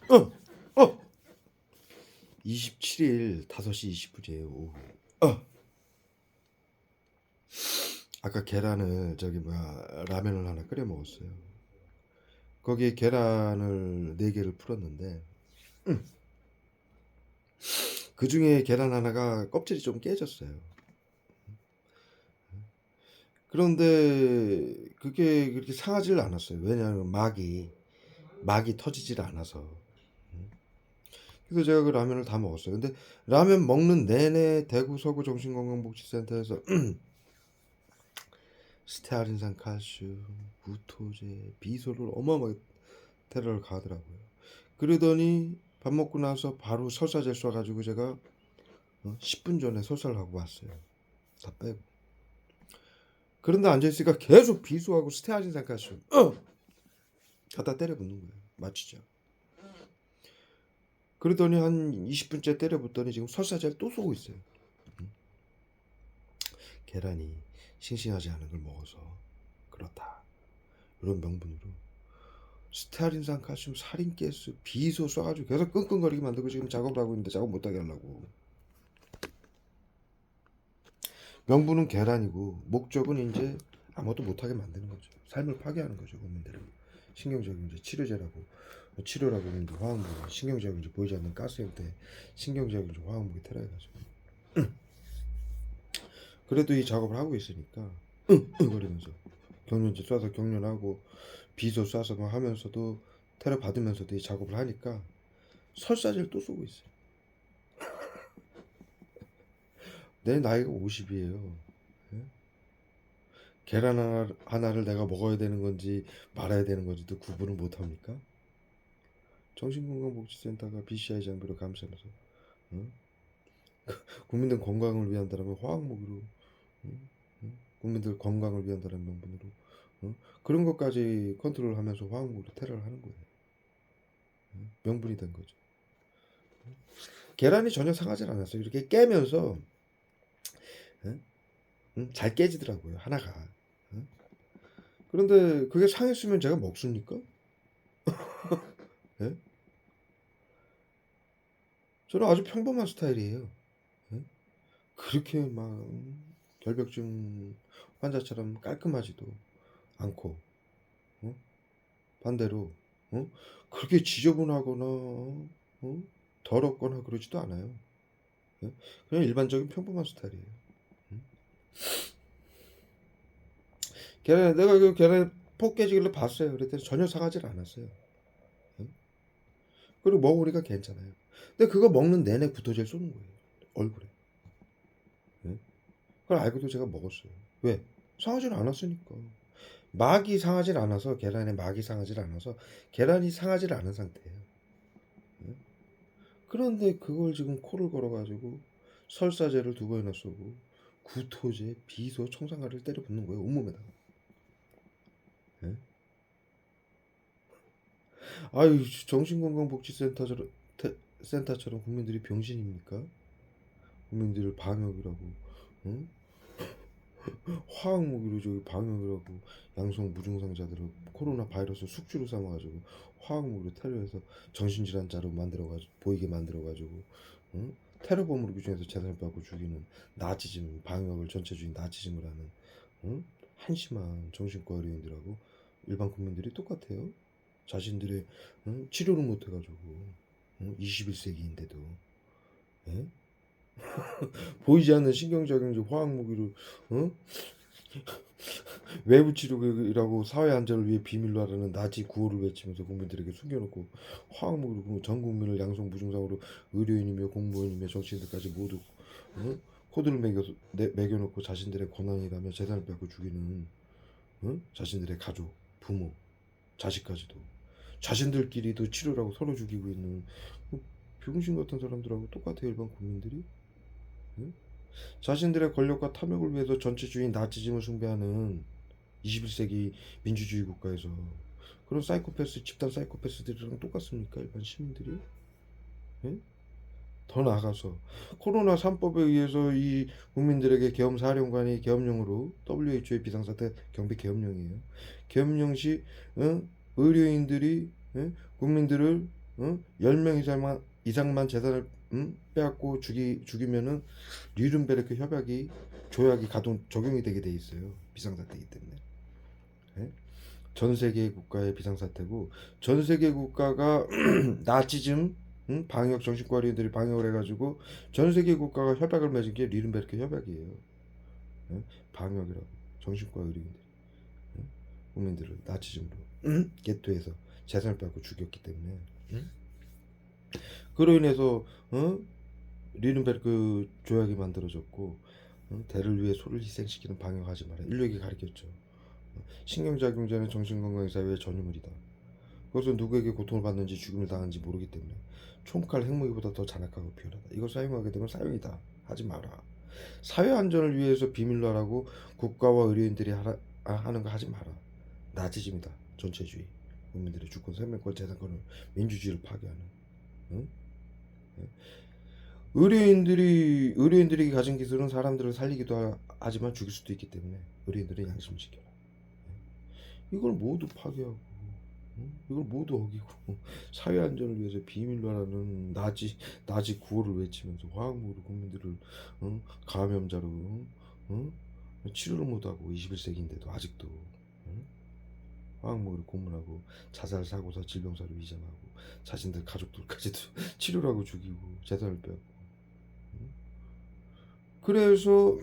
어, 어. 27일 5시 20분이에요. 오후. 아까 계란을 라면을 하나 끓여 먹었어요. 거기에 계란을 4개를 풀었는데 그 중에 계란 하나가 껍질이 좀 깨졌어요. 그런데 그게 그렇게 상하지를 않았어요. 왜냐하면 막이 터지질 않아서. 그래서 제가 그 라면을 다 먹었어요. 근데 라면 먹는 내내 대구 서구 정신건강복지센터에서 스테아린산 칼슘, 무토제, 비소를 어마어마하게 테러를 가하더라고요. 그러더니 밥 먹고 나서 바로 설사제 쏴가지고 제가 10분 전에 설사를 하고 왔어요. 다 빼고. 그런데 앉아있으니까 계속 비소하고 스테아린산 칼슘 갖다 때려 붓는 거예요. 맞추죠. 그러더니 한 20분째 때려 붓더니 지금 설사제를 또 쏘고 있어요. 계란이 싱싱하지 않은 걸 먹어서 그렇다. 이런 명분으로 스테아린산 칼슘 살인가스 비소 쏴가지고 계속 끙끙거리게 만들고 지금 작업을 하고 있는데 작업 못하게 하려고. 명분은 계란이고 목적은 이제 아무것도 못하게 만드는 거죠. 삶을 파괴하는 거죠. 국민들은 신경적인 이제 치료라고 하는 화학무기, 신경적인 이제 보이지 않는 가스 형태 신경적인 이제 화학무기 테러해가지고. 그래도 이 작업을 하고 있으니까 거리면서 경련제 쏴서 경련하고 비소 쏴서 막 하면서도 테러 받으면서도 이 작업을 하니까 설사제를 또 쏘고 있어요. 내 나이가 50이에요. 계란 하나를 내가 먹어야 되는 건지 말아야 되는 건지도 구분을 못 합니까? 정신건강복지센터가 BCI 장비로 감시하면서 어? 국민들 건강을 위한다라면 화학무기로 국민들 건강을 위한다는 명분으로 그런 것까지 컨트롤하면서 화학무기로 테러를 하는 거예요. 명분이 된 거죠. 계란이 전혀 상하지 않았어요. 이렇게 깨면서 잘 깨지더라고요. 하나가. 그런데 그게 상했으면 제가 먹습니까? 예? 저는 아주 평범한 스타일이에요. 예? 그렇게 막 결벽증 환자처럼 깔끔하지도 않고 반대로 그렇게 지저분하거나 더럽거나 그러지도 않아요. 예? 그냥 일반적인 평범한 스타일이에요. 내가 그 계란에 폭 깨지길래 봤어요. 그랬더니 전혀 상하지 않았어요. 그리고 먹으니까 괜찮아요. 근데 그거 먹는 내내 구토제를 쏘는 거예요. 얼굴에. 예? 그걸 알고도 제가 먹었어요. 왜? 상하지 않았으니까. 계란에 막이 상하지 않아서 계란이 상하지 않은 상태예요. 그런데 그걸 지금 코를 걸어가지고 설사제를 2번이나 쏘고 구토제, 비소, 청산가리를 때려 붓는 거예요. 온몸에다가. 예? 아유, 센터처럼 국민들이 병신입니까? 국민들을 방역이라고, 응? 화학무기로 저기 방역을 하고 양성 무증상자들을 코로나 바이러스 숙주로 삼아가지고 화학무기로 테러해서 정신질환자로 만들어가지고 보이게 만들어가지고 응? 테러범으로 규정해서 재산을 받고 죽이는 나치즘 방역을 전체주의 나치즘을 하는 응? 한심한 정신과 의료인들하고 일반 국민들이 똑같아요. 자신들의 치료를 못해가지고 21세기인데도 예? 보이지 않는 신경작용 화학무기로 어? 외부 치료라고 사회 안전을 위해 비밀로 하라는 나치 구호를 외치면서 국민들에게 숨겨놓고 화학무기로 전 국민을 양성 무증상으로 의료인이며 공무원이며 정치인들까지 모두 코드를 매겨놓고 자신들의 권한이라며 재산을 뺏고 죽이는 자신들의 가족, 부모, 자식까지도 자신들끼리도 치료라고 서로 죽이고 있는 병신 같은 사람들하고 똑같아요. 일반 국민들이. 자신들의 권력과 탐욕을 위해서 전체주의 나치즘을 숭배하는 21세기 민주주의 국가에서 그런 집단 사이코패스들이랑 똑같습니까? 일반 시민들이? 예? 더 나아가서 코로나 3법에 의해서 이 국민들에게 계엄사령관이 계엄령으로 WHO의 비상사태 경비 계엄령이에요. 계엄령 시 의료인들이 국민들을 10명 이상만 재산을 빼앗고 죽이면은 뉘른베르크 협약이 조약이 적용이 되게 돼 있어요. 비상사태이기 때문에. 예? 전 세계 국가의 비상사태고, 전 세계 국가가 나치즘 방역 정신과리들이 방역을 해가지고 전 세계 국가가 협약을 맺은 게 뉘른베르크 협약이에요. 예? 방역이라고 정신과 의료인들 국민들을 나치즘으로 게토에서 재산을 빼앗고 죽였기 때문에. 그로 인해서 뉘른베르크 조약이 만들어졌고, 대를 위해 소를 희생시키는 방역하지 마라. 인류에게 가르쳤죠. 신경작용자는 정신건강의사회의 전유물이다. 그것은 누구에게 고통을 받는지 죽임을 당하는지 모르기 때문에 총칼 핵무기보다 더 잔악하고 비열하다. 이걸 사용하게 되면 사형이다. 하지 마라. 사회 안전을 위해서 비밀로 하라고 국가와 의료인들이 하는 거 하지 마라. 나치즘이다. 전체주의. 국민들의 주권, 생명권, 재산권을 민주주의를 파괴하는. 응? 의료인들이 가진 기술은 사람들을 살리기도 하지만 죽일 수도 있기 때문에 의료인들은 양심을 지켜라. 이걸 모두 파괴하고, 이걸 모두 어기고 사회 안전을 위해서 비밀로 하라는 나지 구호를 외치면서 화학무기로 국민들을 감염자로 치료를 못하고 21세기인데도 아직도 화학무기를 고문하고 자살 사고사 질병사로 위장하고 자신들 가족들까지도 치료를 하고 죽이고 재산을 빼앗고. 그래서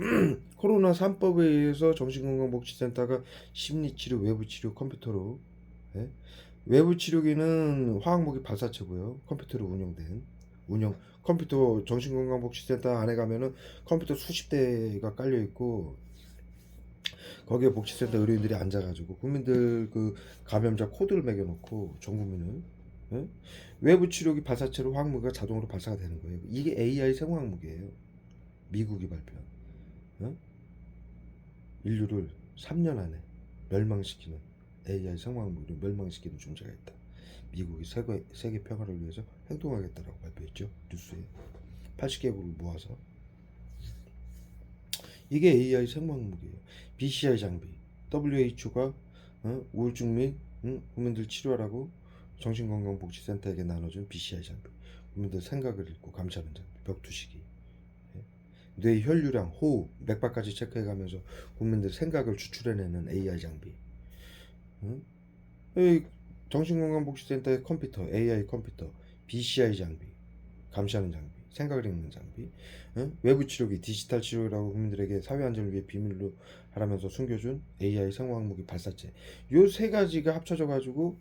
코로나 3법에 의해서 정신건강복지센터가 심리치료, 외부치료 컴퓨터로, 예? 외부치료기는 화학무기 발사체고요. 컴퓨터로 컴퓨터 정신건강복지센터 안에 가면은 컴퓨터 수십 대가 깔려 있고, 거기에 복지센터 의료인들이 앉아가지고 국민들 그 감염자 코드를 매겨놓고 전 국민을, 예? 외부치료기 발사체로 화학무기가 자동으로 발사가 되는 거예요. 이게 AI 생화학무기예요. 미국이 발표한. 어? 인류를 3년 안에 멸망시키는 AI 생화학무기를 멸망시키는 존재가 있다. 미국이 세계 평화를 위해서 행동하겠다라고 발표했죠. 뉴스에 80개국을 모아서. 이게 AI 생화학무기예요. BCI 장비. WHO가 우울증 및 국민들 치료하라고 정신건강복지센터에게 나눠준 BCI 장비. 국민들 생각을 읽고 감시하는 장비. 벽투시기. 뇌 혈류량, 호흡, 맥박까지 체크해가면서 국민들 생각을 추출해내는 AI 장비. 정신건강복지센터의 컴퓨터, AI 컴퓨터, BCI 장비, 감시하는 장비, 생각을 읽는 장비, 외부 치료기, 디지털 치료라고 국민들에게 사회 안전을 위해 비밀로 하라면서 숨겨준 AI 생화학무기 발사체. 요 세 가지가 합쳐져 가지고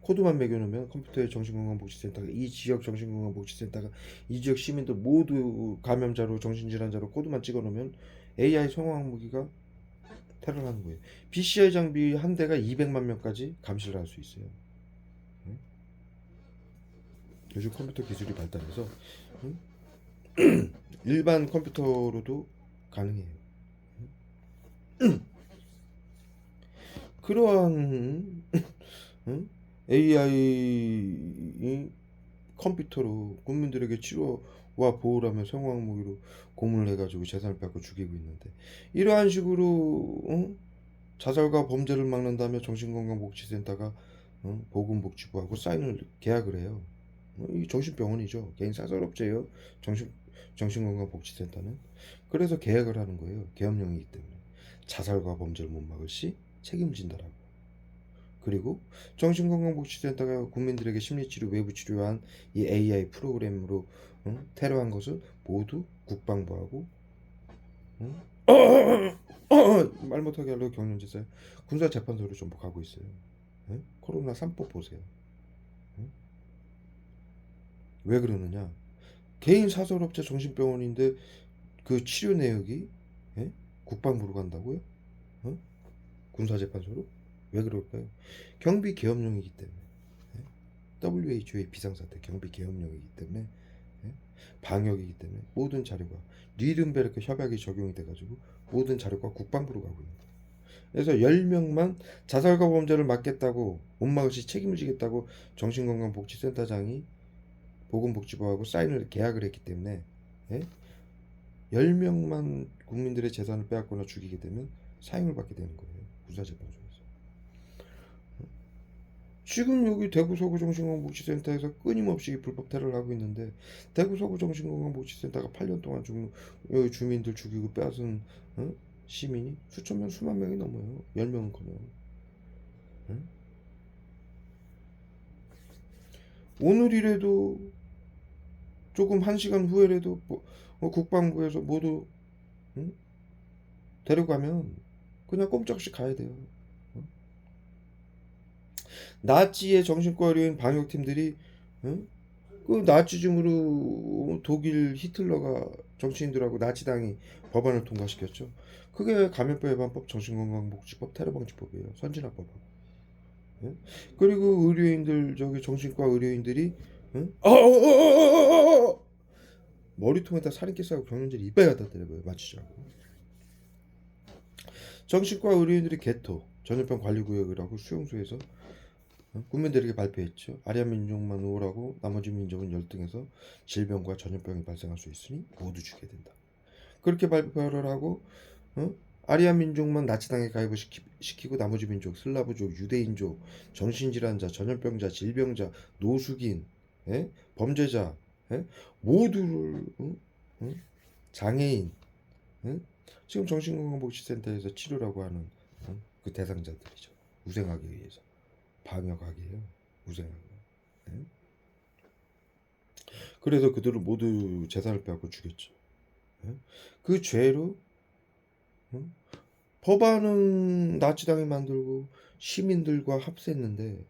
코드만 매겨놓으면 컴퓨터의 정신건강복지센터가 이 지역 정신건강복지센터가 이 지역 시민들 모두 감염자로 정신질환자로 코드만 찍어놓으면 AI 생화학무기가 테러를 하는 거예요. BCI 장비 한 대가 200만 명까지 감시를 할 수 있어요. 요즘 컴퓨터 기술이 발달해서 일반 컴퓨터로도 가능해요. 그러한 AI 컴퓨터로 국민들에게 치료와 보호를 하며 생화학무기로 고문을 해가지고 재산을 뺏고 죽이고 있는데, 이러한 식으로 자살과 범죄를 막는다며 정신건강복지센터가 보건복지부하고 계약을 해요. 이 정신병원이죠. 개인 사설업체예요. 정신건강복지센터는. 그래서 계약을 하는 거예요. 계엄령이기 때문에. 자살과 범죄를 못 막을 시 책임진다라고. 그리고 정신건강복지센터가 국민들에게 심리치료, 외부치료한 이 AI 프로그램으로 테러한 것은 모두 국방부하고 말 못하게 하려고 경륜지사에 군사재판소로 전부 가고 있어요. 코로나 3법 보세요. 왜 그러느냐? 개인 사설업체 정신병원인데 그 치료 내역이 국방부로 간다고요? 군사재판소로? 왜 그럴까요? 경비 계엄령이기 때문에. WHO의 비상사태 경비 계엄령이기 때문에, 방역이기 때문에 모든 자료가 뉘른베르크 협약이 적용이 돼가지고 모든 자료가 국방부로 가고 있는 거예요. 그래서 10명만 자살과 범죄를 막겠다고 못 막을 시 책임을 지겠다고 정신건강복지센터장이 보건복지부하고 계약을 했기 때문에, 10명만 국민들의 재산을 빼앗거나 죽이게 되면 사형을 받게 되는 거예요. 군사재판소에서. 지금 여기 대구 서구 정신건강복지센터에서 끊임없이 불법 테러를 하고 있는데 대구 서구 정신건강복지센터가 8년 동안 여기 주민들 죽이고 빼앗은 시민이 수천 명 수만 명이 넘어요. 10명은커녕. 오늘이라도 조금 1시간 후에라도 국방부에서 모두 응? 데려가면 그냥 꼼짝없이 가야 돼요. 나치의 정신과 의료인 방역팀들이 응? 그 나치즘으로 독일 히틀러가 정치인들하고 나치당이 법안을 통과시켰죠. 그게 감염병 예방법, 정신건강복지법, 테러방지법이에요. 선진화법하고. 응? 그리고 의료인들 저기 정신과 의료인들이 응? 머리통에다 살인기 싸고 경련자를 이빨 갖다 때려봐요. 맞추자고. 정신과 의료인들이 개토 전염병 관리구역이라고 수용소에서 국민들에게 발표했죠. 아리아 민족만 우월하고 나머지 민족은 열등해서 질병과 전염병이 발생할 수 있으니 모두 죽게 된다. 그렇게 발표를 하고 아리아 민족만 나치당에 가입을 시키고 나머지 민족, 슬라브족, 유대인족, 정신질환자, 전염병자, 질병자, 노숙인, 예? 범죄자 예? 모두를 장애인 지금 정신건강복지센터에서 치료라고 하는 그 대상자들이죠. 우생하기 위해서 방역하기예요. 우생하기. 예? 그래서 그들을 모두 재산을 빼앗고 죽였죠. 예? 그 죄로 법안은 나치당이 만들고 시민들과 합세했는데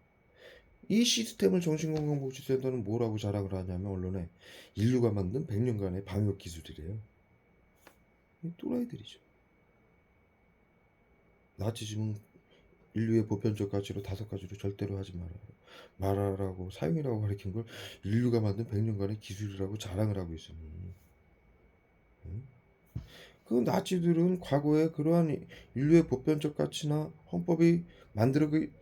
이 시스템을 정신건강복지센터는 뭐라고 자랑을 하냐면 언론에 인류가 만든 100년간의 방역 기술이래요. 또라이들이죠. 나치즘은 인류의 보편적 가치로 5가지로 절대로 하지 말아라고 사용이라고 가리킨 걸 인류가 만든 100년간의 기술이라고 자랑을 하고 있으니 그 나치들은 과거에 그러한 인류의 보편적 가치나 헌법이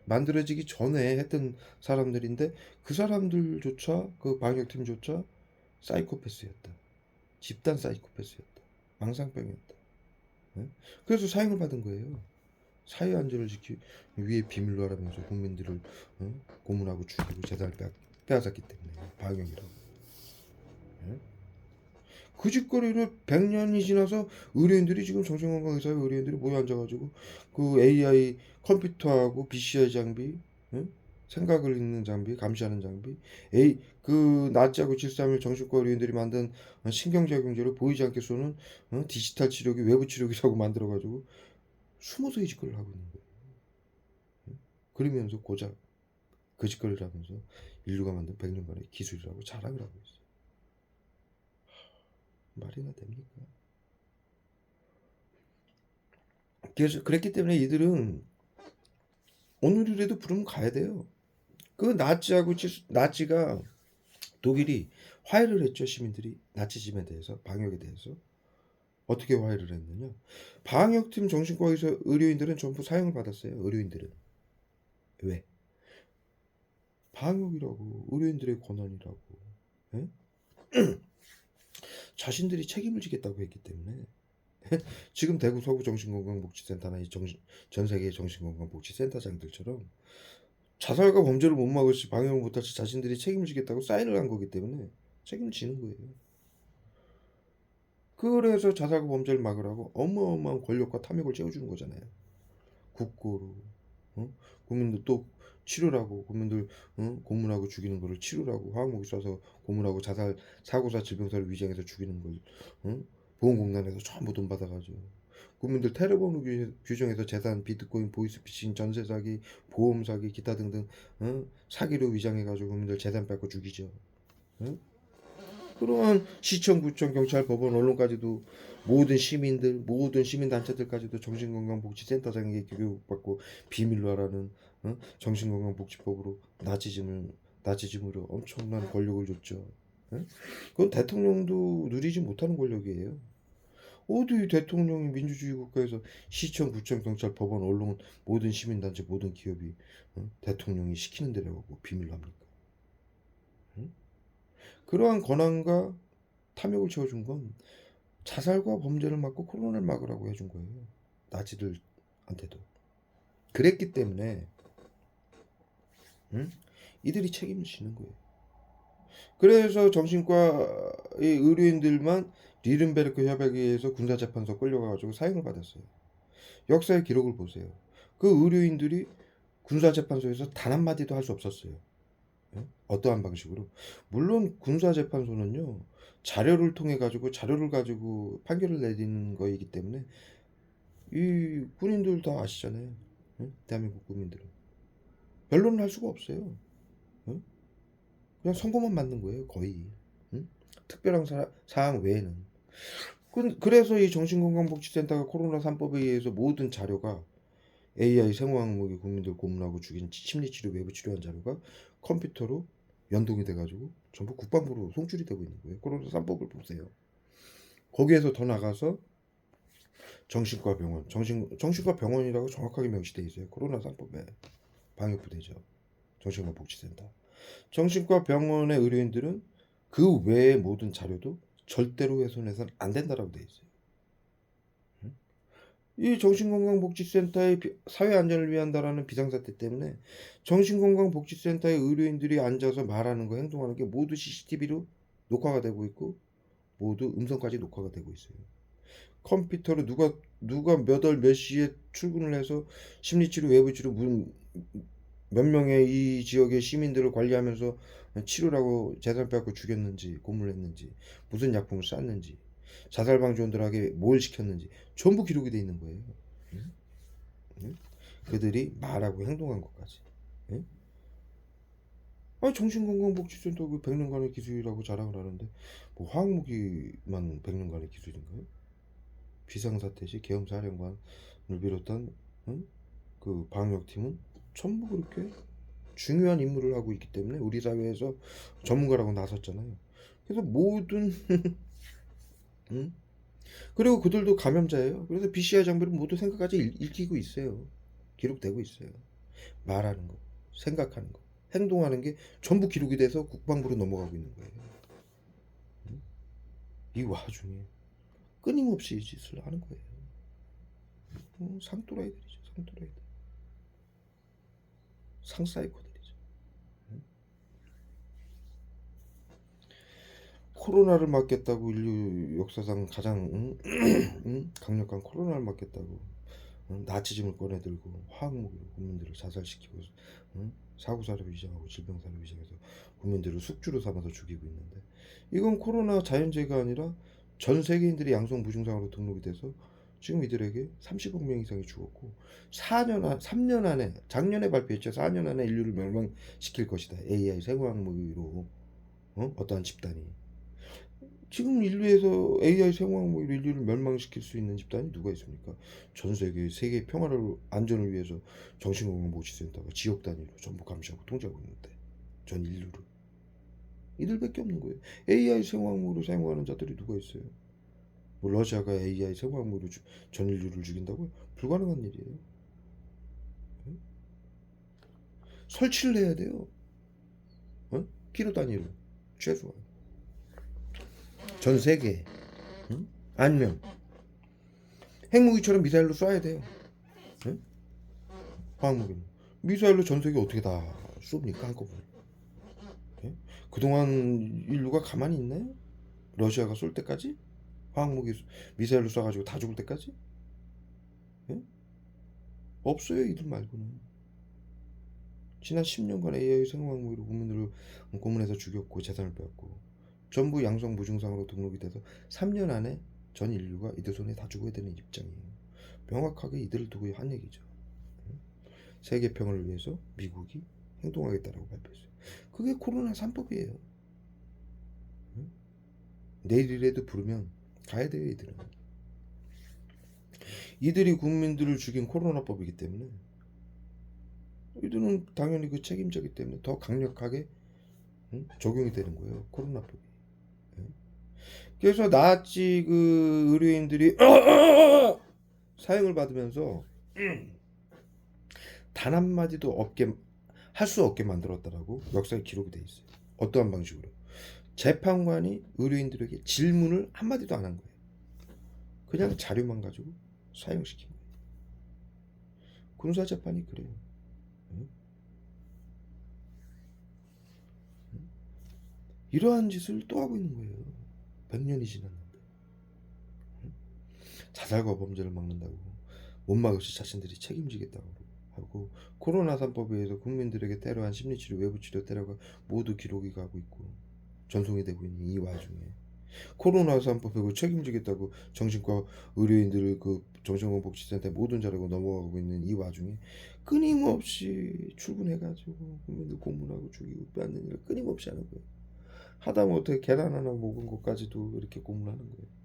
만들어지기 전에 했던 사람들인데 그 사람들조차 그 방역팀조차 사이코패스였다. 집단 사이코패스였다. 망상병이었다. 예? 그래서 사형을 받은 거예요. 사회 안전을 지키 위에 비밀로 하라면서 국민들을 고문하고 죽이고 재산을 빼앗았기 때문에 방역이라고. 예? 그 짓거리를 100년이 지나서 의료인들이 지금 정신건강의사회 의료인들이 모여 앉아가지고 그 AI 컴퓨터하고 BCI 장비, 응? 생각을 읽는 장비, 감시하는 장비, 그 나치하고 731 정신과 의료인들이 만든 신경작용제를 보이지 않게 쏘는 디지털 치료기, 외부 치료기라고 만들어가지고 숨어서 이 짓거리를 하고 있는 거예요. 그러면서 고작 그 짓거리를 하면서 인류가 만든 100년간의 기술이라고 자랑을 하고 있어요. 말이나 됩니까? 그래서 그랬기 때문에 이들은 오늘이라도 부르면 가야 돼요. 그 나치가 독일이 화해를 했죠. 시민들이 나치즘에 대해서 방역에 대해서 어떻게 화해를 했느냐. 방역팀 정신과 의료인들은 전부 사형을 받았어요. 의료인들은 왜? 방역이라고 의료인들의 권한이라고 예? 자신들이 책임을 지겠다고 했기 때문에 지금 대구 서구 정신건강복지센터나 전 세계 정신건강복지센터장들처럼 자살과 범죄를 못 막을 시 방역을 못할 시 자신들이 책임을 지겠다고 사인을 한 거기 때문에 책임을 지는 거예요. 그래서 자살과 범죄를 막으라고 어마어마한 권력과 탐욕을 채워주는 거잖아요. 국고로 국민들 또 치료라고 국민들 고문하고 죽이는 거를 치료라고 화학무기 쏴서 고문하고 자살 사고사 질병사를 위장해서 죽이는 걸 보험공단에서 전부 돈 받아가지고 국민들 테러번호 규정해서 재산, 비트코인, 보이스피싱, 전세 사기, 보험 사기, 기타 등등 사기로 위장해가지고 국민들 재산 뺏고 죽이죠. 그러한 시청, 구청, 경찰, 법원, 언론까지도 모든 시민단체들까지도 정신건강복지센터장에게 교육받고 비밀로 하라는 정신건강복지법으로 나치즘으로 엄청난 권력을 줬죠. 그건 대통령도 누리지 못하는 권력이에요. 어디 대통령이 민주주의 국가에서 시청, 구청, 경찰, 법원, 언론, 모든 시민단체, 모든 기업이 대통령이 시키는 대로 하고 비밀로 합니까? 그러한 권한과 탐욕을 채워준 건 자살과 범죄를 막고 코로나를 막으라고 해준 거예요. 나치들한테도. 그랬기 때문에 응? 이들이 책임을 지는 거예요. 그래서 정신과의 의료인들만 니른베르크 협약에 의해서 군사재판소 끌려가가지고 사형을 받았어요. 역사의 기록을 보세요. 그 의료인들이 군사재판소에서 단 한마디도 할 수 없었어요. 예? 어떠한 방식으로. 물론 군사재판소는요, 자료를 가지고 판결을 내리는 거이기 때문에 이 군인들 다 아시잖아요. 예? 대한민국 국민들은. 변론을 할 수가 없어요. 예? 그냥 선고만 받는 거예요, 거의. 응? 특별한 사항 외에는. 그래서 이 정신건강복지센터가 코로나 3법에 의해서 모든 자료가 AI 생화학목이 국민들 고문하고 죽인 심리치료 외부 치료한 자료가 컴퓨터로 연동이 돼가지고 전부 국방부로 송출이 되고 있는 거예요. 코로나 3법을 보세요. 거기에서 더 나가서 정신과 병원, 정신과 병원이라고 정확하게 명시되어 있어요. 코로나 3법에 방역부대죠. 정신건강복지센터. 정신과 병원의 의료인들은 그 외의 모든 자료도 절대로 훼손해서는 안 된다라고 되어 있어요. 이 정신건강복지센터의 사회안전을 위한다라는 비상사태 때문에 정신건강복지센터의 의료인들이 앉아서 말하는 거, 행동하는 게 모두 CCTV로 녹화가 되고 있고 모두 음성까지 녹화가 되고 있어요. 컴퓨터로 누가 몇 월 몇 시에 출근을 해서 심리치료, 외부치료 몇 명의 이 지역의 시민들을 관리하면서 치료라고 재산 빼앗고 죽였는지 고문했는지 무슨 약품을 쐈는지 자살방지원들에게 뭘 시켰는지 전부 기록이 돼 있는 거예요. 응? 응? 그들이 말하고 행동한 것까지. 응? 아니 정신건강복지센터 그 100년간의 기술이라고 자랑을 하는데 뭐 화학무기만 100년간의 기술인가요? 비상사태 시 계엄사령관을 비롯한 응? 그 방역팀은 전부 그렇게 중요한 임무를 하고 있기 때문에 우리 사회에서 전문가라고 나섰잖아요. 그래서 모든 응? 그리고 그들도 감염자예요. 그래서 BCI 장비를 모두 생각까지 읽히고 있어요. 기록되고 있어요. 말하는 거, 생각하는 거, 행동하는 게 전부 기록이 돼서 국방부로 넘어가고 있는 거예요. 응? 이 와중에 끊임없이 이 짓을 하는 거예요. 상또라이들이죠, 상또라이들. 상사이코들이죠. 응? 코로나를 막겠다고 인류 역사상 가장 강력한 코로나를 막겠다고 나치즘을 꺼내들고 화학무기로 국민들을 자살시키고 사고사를 위장하고 질병사를 위장해서 국민들을 숙주로 삼아서 죽이고 있는데 이건 코로나 자연재해가 아니라 전 세계인들이 양성 무증상으로 등록이 돼서 지금 이들에게 30억 명 이상이 죽었고 3년 안에 작년에 발표했죠. 4년 안에 인류를 멸망시킬 것이다. AI 생화학무기로 어떠한 집단이 지금 인류에서 AI 생화학무기로 인류를 멸망시킬 수 있는 집단이 누가 있습니까? 전 세계 평화를 안전을 위해서 정신건강복지센터가 지역 단위로 전부 감시하고 통제하고 있는데 전 인류를 이들밖에 없는 거예요. AI 생화학무기로 사용하는 자들이 누가 있어요? 뭐 러시아가 AI 생화학무기로 전 인류를 죽인다고요? 불가능한 일이에요. 설치를 해야 돼요. 키로 단위로 최소한 전 세계 아니면 핵무기처럼 미사일로 쏴야 돼요. 응? 화학무기는 미사일로 전 세계 어떻게 다 쏩니까 한꺼번에? 예? 그동안 인류가 가만히 있나요? 러시아가 쏠 때까지 화학무기 미사일로 쏴가지고 다 죽을 때까지? 예? 없어요 이들 말고는. 지난 10년간 AI 생화학무기로 국민들을 고문해서 죽였고 재산을 빼앗고 전부 양성 무증상으로 등록이 돼서 3년 안에 전 인류가 이들 손에 다 죽어야 되는 입장이에요. 명확하게 이들을 두고 한 얘기죠. 세계 평화를 위해서 미국이 행동하겠다라고 발표했어요. 그게 코로나 3법이에요. 내일이라도 부르면 가야 돼요, 이들은. 이들이 국민들을 죽인 코로나법이기 때문에 이들은 당연히 그 책임자기 때문에 더 강력하게 적용이 되는 거예요, 코로나법이. 그래서 나치 그 의료인들이 사형을 받으면서 단 한마디도 없게 할 수 없게 만들었다라고 역사에 기록이 돼 있어요. 어떠한 방식으로? 재판관이 의료인들에게 질문을 한마디도 안 한 거예요. 그냥 자료만 가지고 사형시킨 거예요. 군사재판이 그래요. 이러한 짓을 또 하고 있는 거예요. 100년이 지났는데. 자살과 범죄를 막는다고 못 막을지 자신들이 책임지겠다고 하고, 코로나 3법에 의해서 국민들에게 테러한 심리치료, 외부치료 테러가 모두 기록이 가고 있고 전송이 되고 있는 이 와중에 코로나 3법에 책임지겠다고 정신과 의료인들을 그 정신건강복지센터 모든 자료가 넘어가고 있는 이 와중에 끊임없이 출근해가지고 국민들 고문하고 죽이고 빼앗는 일을 끊임없이 하는 거예요. 하다못해 계란 하나 먹은 것까지도 이렇게 고문하는 거예요.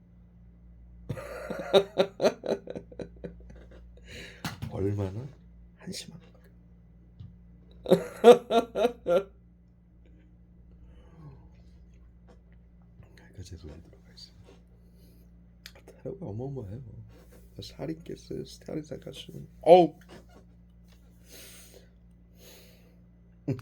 얼마나 한심한 거예요. 그러니까 제 소리 들어가 있어요. 테러가 어마어마해요. 살인 깼어요. 스타일인 사카슈는. 어우